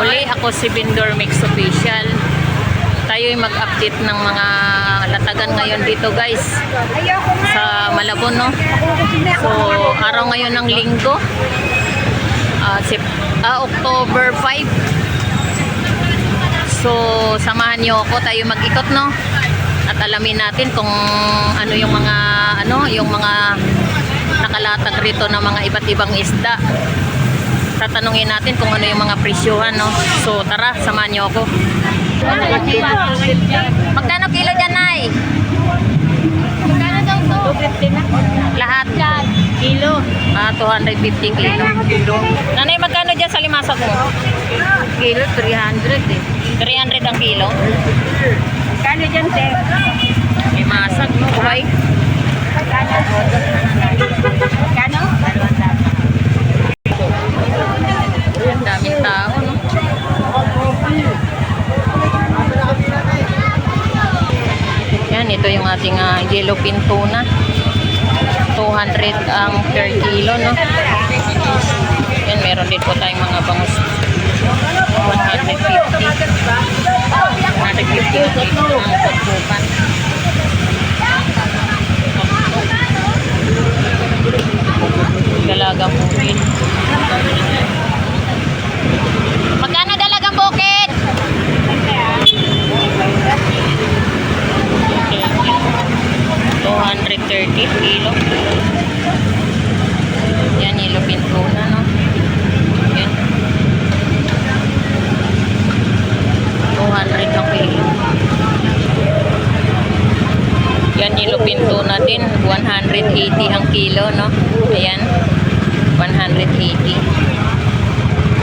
Muli ako si Vendor Mix Official. Tayo'y mag-update ng mga latagan ngayon dito guys sa Malabon, no? So araw ngayon ng linggo, October 5. So samahan niyo ako, tayo mag-ikot, no? At alamin natin kung ano yung mga nakalatag rito ng mga iba't ibang isda. Tatanungin natin kung ano yung mga presyuhan, no? So tara, samahan niyo ako. Magkano kilo dyan, Nay? Magkano daw to? 250 na. Lahat? Kilo. 250 kilo. Nanay, magkano dyan sa limasag mo? Kilo, 300 eh. 300 ang kilo? Magkano dyan, sir? Limasag, no? Buhay? Magkano? Magkano? Ang daming tao, no? Yan, ito yung ating yellowfin tuna. 200 ang per kilo, no? Yan, meron din po tayong mga bangus. 150. 150 ang pagpupan. Dalagang bukid. Magkano dalagang bukid? 230 kilo. Yan, yellowfin tuna, no? Yan. 200 ang kilo. Yan, yellowfin tuna din. 180 ang kilo, no? Ayan. 180.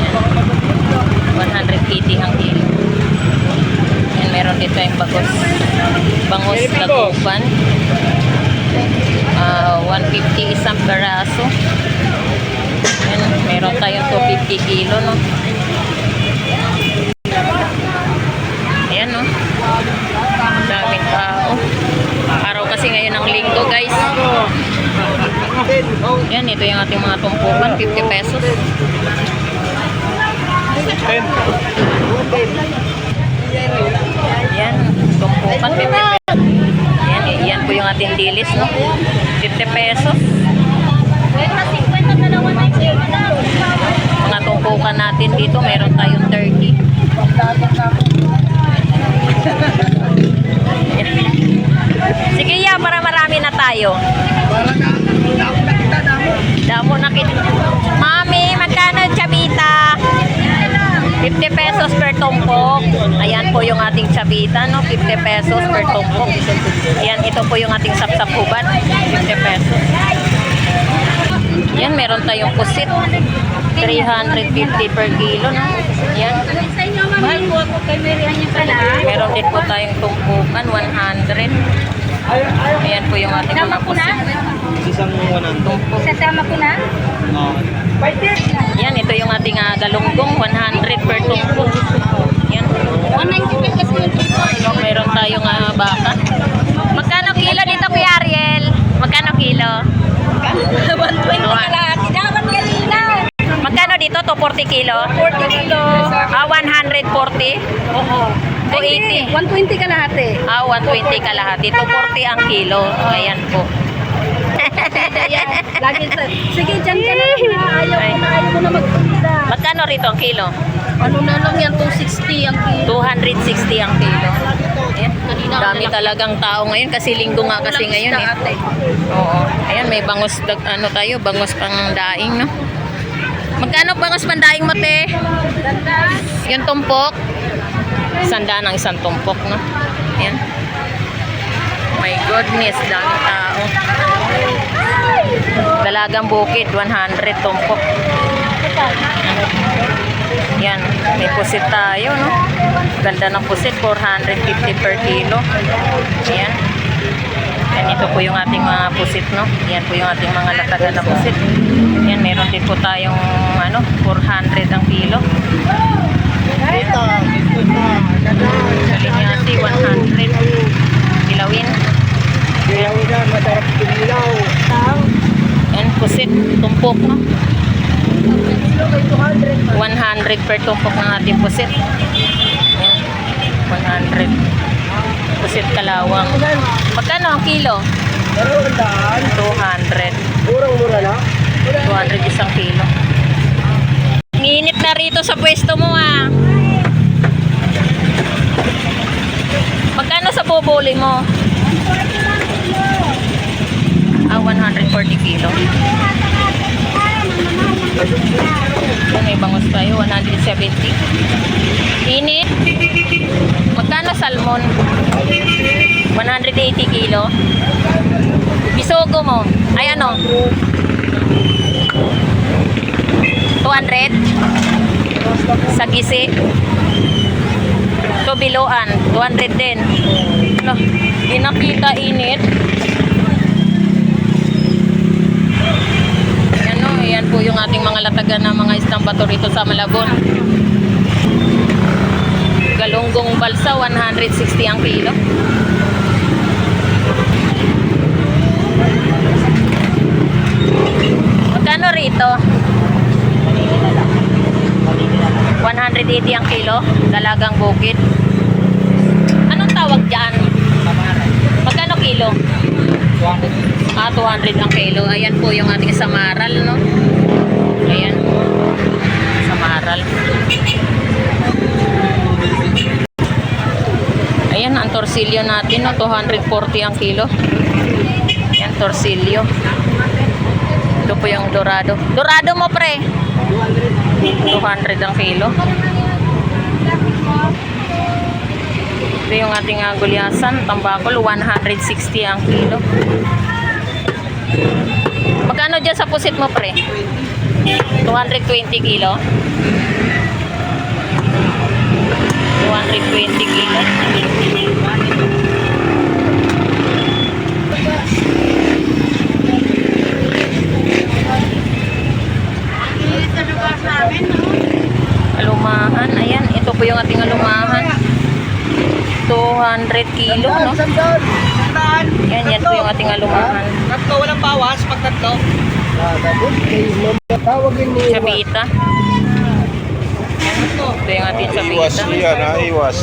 Yan. 180 ang kilo. Yan, meron dito yung bangus lagupan. 150 isang peraso. Yan, meron tayong 250 kilo, no? Ayan, no? Daming tao. Araw kasi ngayon ng linggo, guys. Yan, ito yung ating mga tumpukan. 50 pesos. Yan, tumpukan 50 pesos. Yan po yung ating dilis, no? 50 pesos. Mga tumpukan natin dito, meron tayong 30. Sige ya, para marami na tayo. Damo na kita. Mami, magkano chabita? 50 pesos per tumpok. Ayan po yung ating chabita, no? 50 pesos per tumpok. Ayan, ito po yung ating sapsapuban. 50 pesos. Ayan, meron tayong pusit. 350 per kilo, no? Ayan. Mahal po ako kay Merian niya pala. Meron din po tayong tumpukan, 100. Ayan po yung ating mga pusit. Isang 100. Tumpok. Sasama ko na? Yan, ito yung ating galunggong, 100 per tumpok. Yan. 190 pesos yung tumpok. Meron tayong baka. Magkano kilo dito, Kuya Ariel? Magkano kilo? 120 kalahati. Dapat kanina. Magkano dito? 240 kilo? 40 kilo. 140? Oo. 280? 120 kalahati. 120 kalahati. 240 ang kilo. Ayan po. Ayan. Lagi sa... Sige, dyan ka na lang. Ayaw mo na magpunta. Magkano rito ang kilo? Ano na lang yan? 260 ang kilo. 260 ang kilo. Ayan. Kanina Dami talagang tao ngayon kasi linggo nga kasi ngayon eh. Oo. Ayan, may bangus bangus pang daing, no? Magkano bangus pang daing mo, te? Yung tumpok? 100 ang isang tumpok, no? Ayan. My goodness, daming tao. Dalagang bukid, 100 tumpok. Yan, may pusit tayo, no? Ganda ng pusit, 450 per kilo. Ayan. Yan, ito po yung ating mga pusit, no? Yan po yung ating mga latagan na pusit. Yan, meron din po tayong 400 ang kilo. Kalinyasi, 100. Kilawin. Yan, pusit, tumpok, no? 100 per tumpok ng ating pusit. Ayan. 100. Pusit kalawang. Magkano ang kilo? 200. Murang-mura na. 200 isang kilo. Nginit na rito sa pwesto mo ah. Magkano sa bubuli mo? 140 kilo. Kung may bangus tayo, 170. Init. Magkano salmon? 180 kilo. Bisogo mo. Ay ano? 200. Sa gisi. So biloan. 200 din. No, di nakita init. Ayan po yung ating mga latagan ng mga isdang bato rito sa Malabon. Galunggong balsa, 160 ang kilo. Magkano rito? 180 ang kilo. Dalagang bukid. Anong tawag dyan? Magkano kilo? 200 ang kilo. Ayan po yung ating samaral, no? Ayan. Samaral. Ayan, ang torsilyo natin, no? 240 ang kilo. Ayan, torsilyo. Ito po yung dorado. Dorado mo, pre? 200 ang kilo. Ito yung ating gulyasan, tambakol, 160 ang kilo. Magkano dyan sa pusit mo, pre? 220 kilo. 220 kilo. Alumahan, ayan, ito po yung ating alumahan. 200 kilo, no? Yan po yung ating alumahan. Tatlo, walang bawas pag tatlo. Sabita. Ito yung ating Iwas sabita. yan ha, iwas.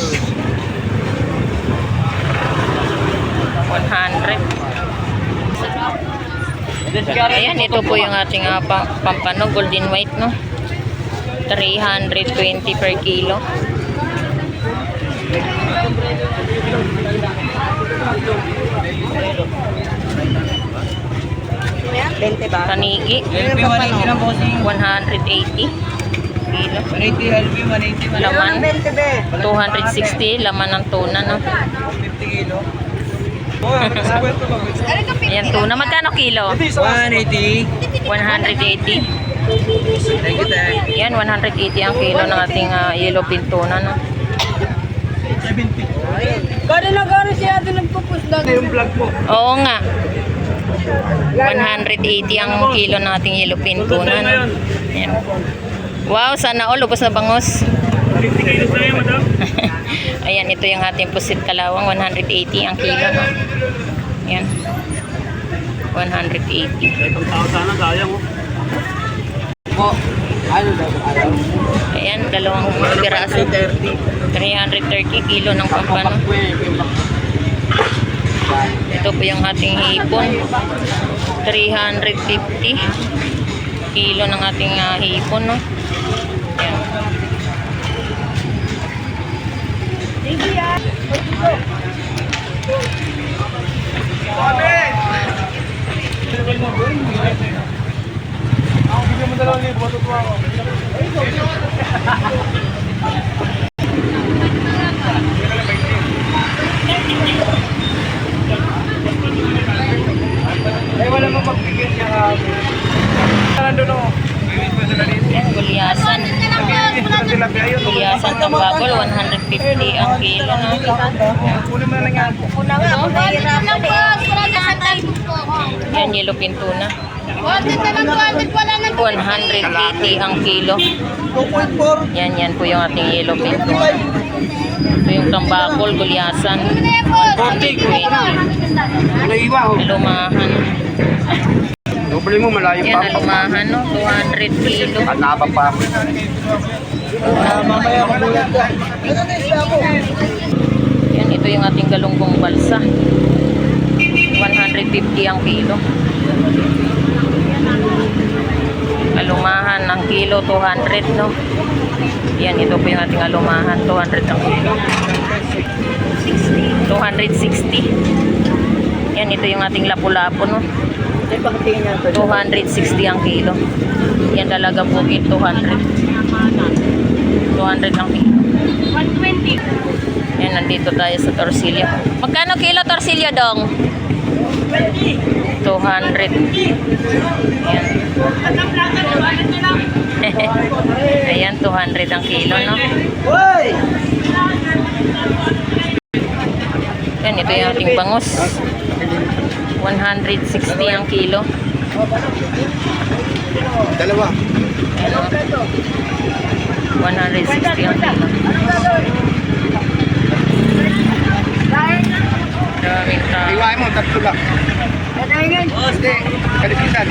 100. Ayan, ito po yung ating pampano, golden white, no? 320 per kilo. Tanigi, 180 kilo. 180, Laman, 260, laman ng tuna, no? 50 kilo. Ayan, tuna. Magkano kilo? 180. 180. Thank you, Dad. Yan, 180 ang kilo ng ating yellow pin tuna, no? Gano'n na gano'n siya ito nagpupusdag. Yung vlog mo. Oo nga. 180 ang kilo ng ating yellow pin tuna, no? Yan. Wow, sana all. Lubos na bangos. 50 kilos na yan, madam. Ayan, ito yung ating pusit kalawang. 180 ang kilo, no? Yan. 180. Itong tao sana, kaya mo. Po, ano daw ayaw? Ayan, dalawang piraso. 330 kilo ng pampano. Ito po yung ating hipon. 350 kilo ng ating hipon, no? Ayan. Ako, bigyan mo 2,000, matutuwa ako. Ay, wala mo magbigyan siya ka. Nandun ako. Ayan, gulyasan. Gulyasan tambakol, 150 ang kilo, no? Kunin mo na lang yan. Yan, yellow pin tuna. 180 ang kilo. 2.4. Yan po yung ating yellow pin tuna. Ito yung tambakol, gulyasan. 120. Wala iba, oh. Lumahan. Doble mo, malayo Yan, pa. alumahan, no? 200 kilo. At nabang pa. Yan, ito yung ating galunggong balsa. 150 ang kilo. Alumahan ang kilo, 200, no? Yan, ito po yung ating alumahan, 200 ang kilo. 260. Yan, ito yung ating lapu-lapu, no? 260 ang kilo. Yan talaga bukid, 200. 200 ang kilo. 120. Yan, nandito tayo sa torsilyo. Magkano kilo torsilyo, Dong? 200. Yan. Ayan, 200 ang kilo, no? Yan, ito yung ating bangus. 160 ang kilo. Dalawa. Ano? 160 ang kilo. Daming tao. Iwain mo, tatlo lang. Hindi, kalipitan.